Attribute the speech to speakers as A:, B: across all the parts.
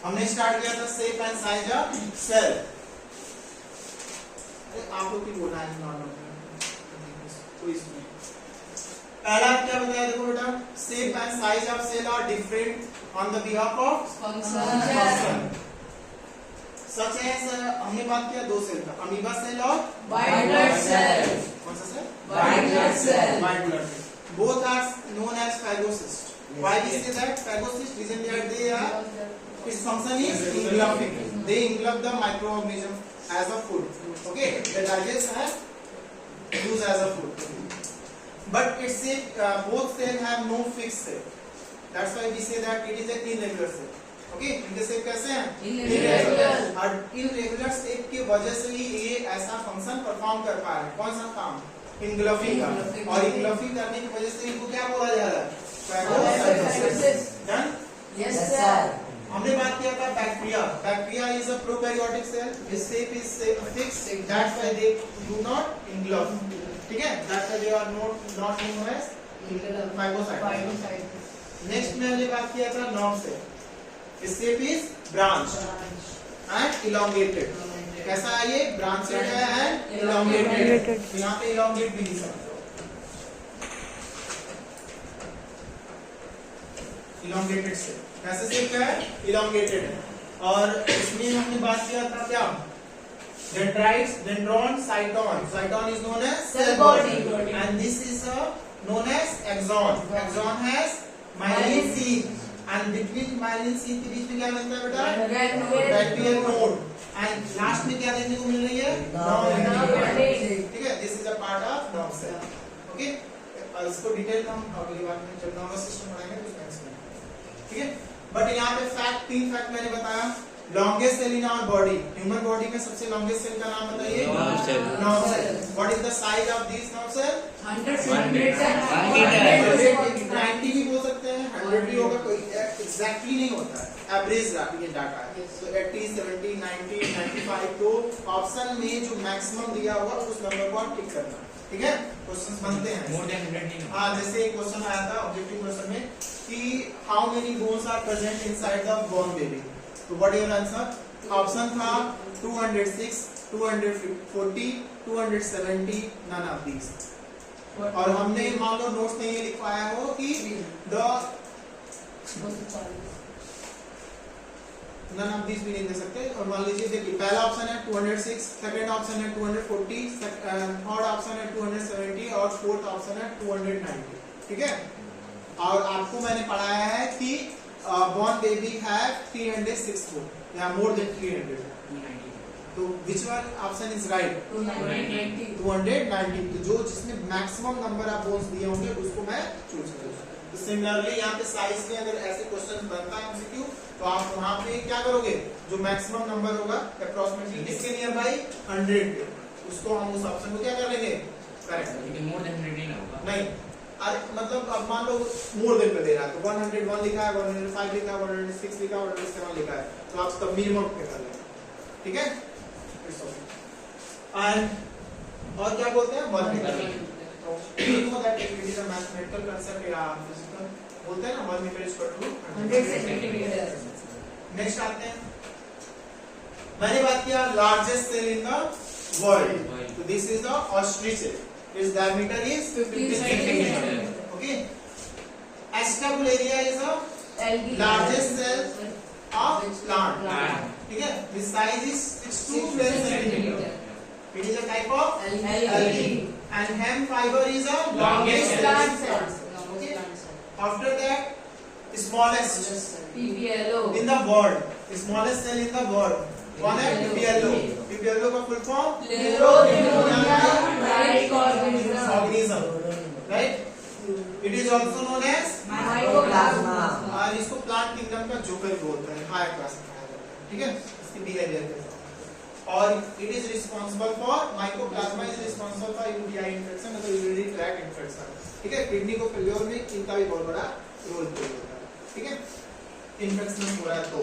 A: हमने स्टार्ट किया था shape and size of cell. आप लोग की बोलना है नॉर्मल कोई इसमें पहला क्या बताया देखो बेटा, shape and size of cell are different on the behalf of function such as हमने बात किया दो सेल का, अमीबा सेल और
B: व्हाइट ब्लड सेल।
A: कौन सा cell?
B: White blood cell.
A: White blood cell. Both are known as phagocyst. Why we say that phagocyst? Reason that they are, its function is engulfing. They engulf the microorganism as a food. Okay, they digest and use as a food. But it's a both cell have no fixed shape. That's why we say that it is an irregular cell. Okay, इनके shape कैसे हैं?
B: Irregular.
A: और irregular shape की वजह से ही ये ऐसा function perform कर पा रहे हैं। कौन सा काम? इंगल्फिंग का। और इंगल्फिंग करने की वजह से इनको क्या बोला जा रहा है? डन?
B: Yes sir.
A: हमने बात किया था bacteria. Bacteria is a prokaryotic cell, its shape is fixed, that's why they do not engulf. ठीक है, that's why they are not known as phagocytes. Next में हमने बात किया था non cell, its shape is branch and elongated. कैसा है ये? ब्रांचेड है एंड elongated. यहाँ पे elongate भी लिख सकते हो, elongated से कैसे शेप है? elongated है। और इसमें हमने बात किया था क्या? dendrites, dendron, cyton. Cyton is known as
B: Cell body.
A: and this is known as axon. Axon has myelin sheath and between myelin sheath के बीच में क्या बनता है बेटा? Radial node. And लास्ट में क्या देखने को मिल रही है? ठीक है, this is a part of nerve cell. Okay, इसको डिटेल हम अगली बार में जब नर्वस सिस्टम पढ़ाएंगे तो उसमें एक्सप्लेन। ठीक है, बट यहाँ पे फैक्ट, तीन फैक्ट मैंने बताया। Longest cell in our body, human body में सबसे लॉन्गेस्ट सेल का नाम बताइए? Nerve cell. What is the size of this nerve cell? 90 भी बोल सकते हैं, 100 भी होगा, कोई एग्जैक्टली नहीं होता है, एवरेज ये डाटा है। तो 80, 70, 90, 95, तो ऑप्शन में जो मैक्सिमम दिया होगा उस नंबर को आप टिक करना। ठीक है, क्वेश्चंस बनते हैं
C: मोर देन 100 नहीं।
A: हाँ, जैसे एक क्वेश्चन आया था ऑब्जेक्टिव क्वेश्चन में कि how many bones are present inside the born baby, तो व्हाट योर आंसर? ऑप्शन था 206, 240, 270, नन ऑफ दीस। और हमने मान लो नोट्स में ये लिखवाया हो कि द नन ऑफ दीस भी नहीं दे सकते। और मान लीजिए देखिए, पहला ऑप्शन है 206, सेकंड ऑप्शन है 240, थर्ड ऑप्शन है 270 और फोर्थ ऑप्शन है 290। ठीक है, और आपको मैंने पढ़ाया है कि born baby have 306 bone, या more than 300। तो which one option is right? 290। तो जो जिसमें मैक्सिमम नंबर ऑफ बोन्स दिए होंगे उसको मैं चूज करूंगा। तो सिमिलरली यहाँ पे साइज में अगर ऐसे क्वेश्चन बनता है एमसीक्यू, तो आप वहाँ पे क्या करोगे? जो मैक्सिमम नंबर होगा अप्रोक्सीमेटली इसके नियर बाई 100, उसको हम उस ऑप्शन को क्या कर लेंगे? करेक्ट।
C: लेकिन मोर देन 100 नहीं होगा।
A: नहीं, मतलब अब मान लो मोर देन पे दे रहा है तो 101 लिखा है, 105 लिखा है, 106 लिखा है, 107 लिखा है, तो आप तब मिनिमम पे कर लेंगे। ठीक है, एंड और क्या बोलते हैं? you know that it is a mathematical concept या physical बोलते हैं ना, 1 metre is equal to 100 centimetre. Next आते हैं, मैंने बात किया largest cell in the world, तो this is the ostrich cell, its diameter is 15 centimeter. Okay, Acetobularia is the largest cell of plant. ठीक है, this size is 6 to 12 centimeter. It is a type of algae, and hemp fiber is a longest plant cell. Okay, after that, smallest
B: PPLO
A: in the world, smallest cell in the world, कौन है? PPLO। PPLO का full form organism, right? It is also known as
B: mycoplasma,
A: और इसको plant kingdom का joker बोलते हैं, higher class में कहा जाता है। ठीक है, इसकी बिहेवियर के साथ। और it is responsible for, mycoplasma is responsible for UTI infection, मतलब यूरिनरी ट्रैक्ट इन्फेक्शन। ठीक है, किडनी को फेल्योर में इनका भी बहुत बड़ा रोल प्ले होता है। ठीक है, इन्फेक्शन हो रहा है तो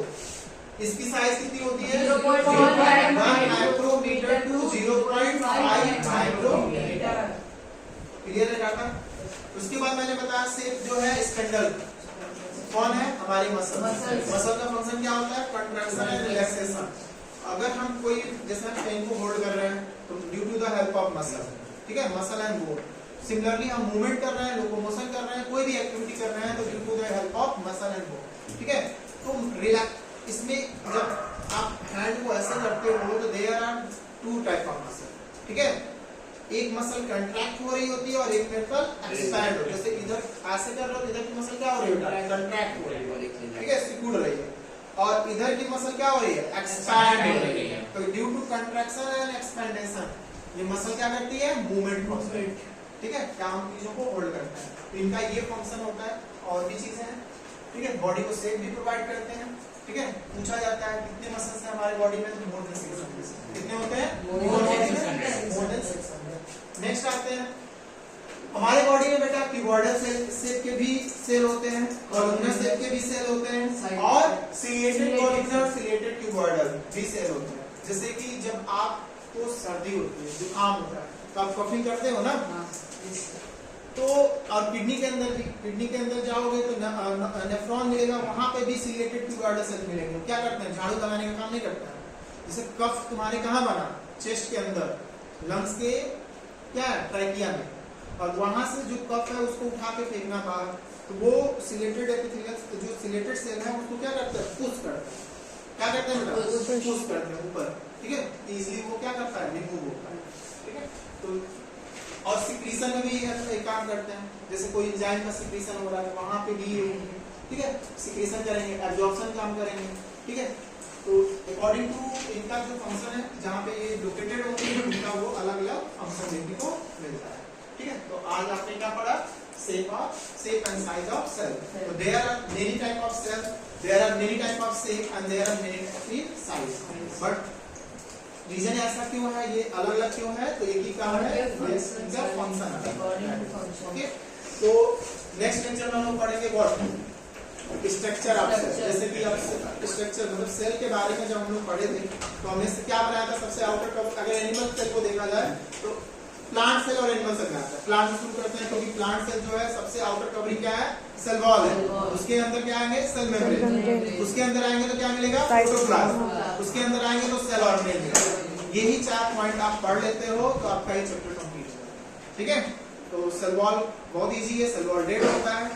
A: इसकी साइज कितनी होती है?
B: 0.1
A: माइक्रोमीटर टू 0.5 माइक्रोमीटर। क्लियर है डाटा? उसके बाद मैंने बताया शेप जो है स्पेंडल, कौन है? हमारी मसल।
B: Muscles।
A: मसल का फंक्शन क्या होता है? Contraction and relaxation. अगर हम कोई जैसे हम पेन को होल्ड कर रहे हैं तो due to the help of muscle, ठीक है, मसल एंड बोन। सिमिलरली हम मूवमेंट कर रहे हैं, लोकोमोशन कर रहे हैं, कोई भी एक्टिविटी कर रहे हैं तो due to the help of muscle and bone, ठीक है। तो रिलैक्स इसमें जब आप हैंड को ऐसे करते हो तो there are two type of muscle, ठीक है। एक मसल कंट्रैक्ट हो रही होती है और एक मसल एक्सपैंड हो रही है। जैसे इधर ऐसे कर रहे हो, इधर की मसल क्या हो रही है? कंट्रैक्ट हो रही है, ठीक है, सिकुड़ रही है। और इधर की मसल क्या हो रही है? एक्सपैंड हो रही है। तो ड्यू टू कंट्रैक्शन एंड एक्सपेंडेशन ये मसल क्या करती है? मूवमेंट करती है, ठीक है, क्या हम चीजों को होल्ड करते हैं। तो इनका ये फंक्शन होता है। और भी चीजें हैं, ठीक है, बॉडी को शेप भी प्रोवाइड करते हैं, ठीक है। पूछा जाता है कितने मसल्स हैं हमारे बॉडी में? तो मोर देन 600। कितने होते हैं? More than 600। नेक्स्ट आते हैं हमारे बॉडी में बेटा क्यूबॉइडल शेप के भी सेल होते हैं, कॉलमनर शेप के भी सेल होते हैं और सिलिएटेड कॉलमनर, सिलिएटेड क्यूबॉइडल भी सेल होते हैं। जैसे कि जब आपको सर्दी होती है, जुकाम होता है तो आप कॉफी करते हो ना, तो और किडनी के अंदर जाओगे तो नेफ्रॉन मिलेगा, वहां पे भी सिलिएटेड क्यूबॉइडल सेल मिलेंगे। क्या करते हैं? झाड़ू लगाने का काम नहीं करता है। जैसे कफ तुम्हारे कहाँ बना? चेस्ट के अंदर, लंग्स के क्या है? ट्रैकिया में। और वहां से जो कफ है उसको उठा के फेंकना बाहर, तो वो सिलेटेड एपिथेलियल जो सिलेटेड सेल है उसको क्या करता है? पुश करता है। क्या करते हैं बेटा? पुश करते हैं ऊपर, ठीक है, इजीली वो क्या करता है? रिमूव होता है, ठीक है। तो और सिक्रीशन में भी एक काम करते हैं, जैसे कोई एंजाइम का सिक्रीशन हो रहा है वहां पे भी, ठीक है, सिक्रीशन करेंगे, एब्जॉर्प्शन काम करेंगे, ठीक है। तो अकॉर्डिंग टू इनका जो फंक्शन है, जहाँ पे ये लोकेटेड होती है उनका वो अलग अलग फंक्शन देखने को मिलता है, ठीक है। तो आज आपने क्या पढ़ा? Shape and size of cell. तो there are many type of cell, there are many type of shape and there are many type of size. But reason ऐसा क्यों है? ये अलग अलग क्यों है? तो एक ही कारण है, इनका फंक्शन है, ओके। तो नेक्स्ट लेक्चर में हम लोग पढ़ेंगे व्हाट? Structure of cell. जैसे कि अब स्ट्रक्चर मतलब सेल के बारे में जब हम लोग पढ़े थे तो हमने क्या बनाया था? सबसे आउटर कवर। अगर एनिमल सेल को देखा जाए तो प्लांट सेल और एनिमल सेल आता है। प्लांट से शुरू करते हैं क्योंकि प्लांट सेल जो है सबसे आउटर कवरिंग क्या है? सेल वॉल है। उसके अंदर क्या आएंगे? Cell membrane. उसके अंदर आएंगे तो क्या मिलेगा? प्रोटोप्लाज्म। उसके अंदर आएंगे तो सेल ऑर्गेनेल मिलेगा। यही 4 पॉइंट आप पढ़ लेते हो तो आपका ये चैप्टर कंप्लीट हो जाएगा, ठीक है। तो सेल वॉल बहुत इजी है, सेल वॉल डेड होता है,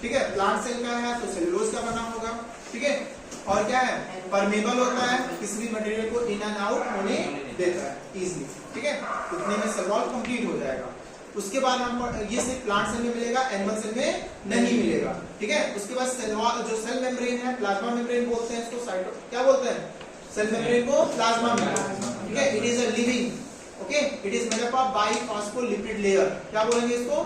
A: ठीक है। प्लांट सेल का है तो सेलुलोज का बना होगा, ठीक है। और क्या है? परमेबल होता है, किसी भी मटेरियल को इन एंड आउट होने देता है इजीली, ठीक है। इतने में सेल वॉल कंप्लीट हो जाएगा। उसके बाद हम ये सिर्फ प्लांट सेल में मिलेगा, एनिमल सेल में नहीं मिलेगा, ठीक है। उसके बाद सेल वॉल जो सेल मेम्ब्रेन है, प्लाज्मा मेम्ब्रेन बोलते हैं इसको, साइटो क्या बोलते हैं? सेल मेम्ब्रेन को प्लाज्मा मेम्ब्रेन, ठीक है। It is a living, okay, it is made up of biphospholipid layer. क्या बोलेंगे इसको?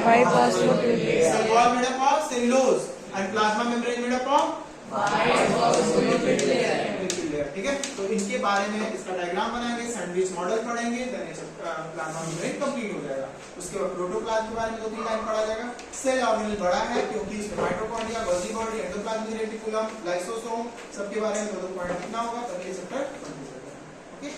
B: Biphospholipid layer.
A: Cell wall made up of cellulose and plasma membrane made up of
B: biphospholipid layer,
A: ठीक है। तो इनके बारे में इसका डायग्राम बनाएंगे, सैंडविच मॉडल पढ़ेंगे, देन प्लाज्मा मेम्ब्रेन कंप्लीट हो जाएगा। उसके बाद प्रोटोप्लाज्म के बारे में 2-3 लाइन पढ़ा जाएगा। सेल ऑर्गेनेल बड़ा है क्योंकि इसमें mitochondria, Golgi body, endoplasmic reticulum, lysosome सबके बारे में 2-2 पॉइंट लिखना होगा, तभी ये चैप्टर कंप्लीट हो जाएगा, ओके।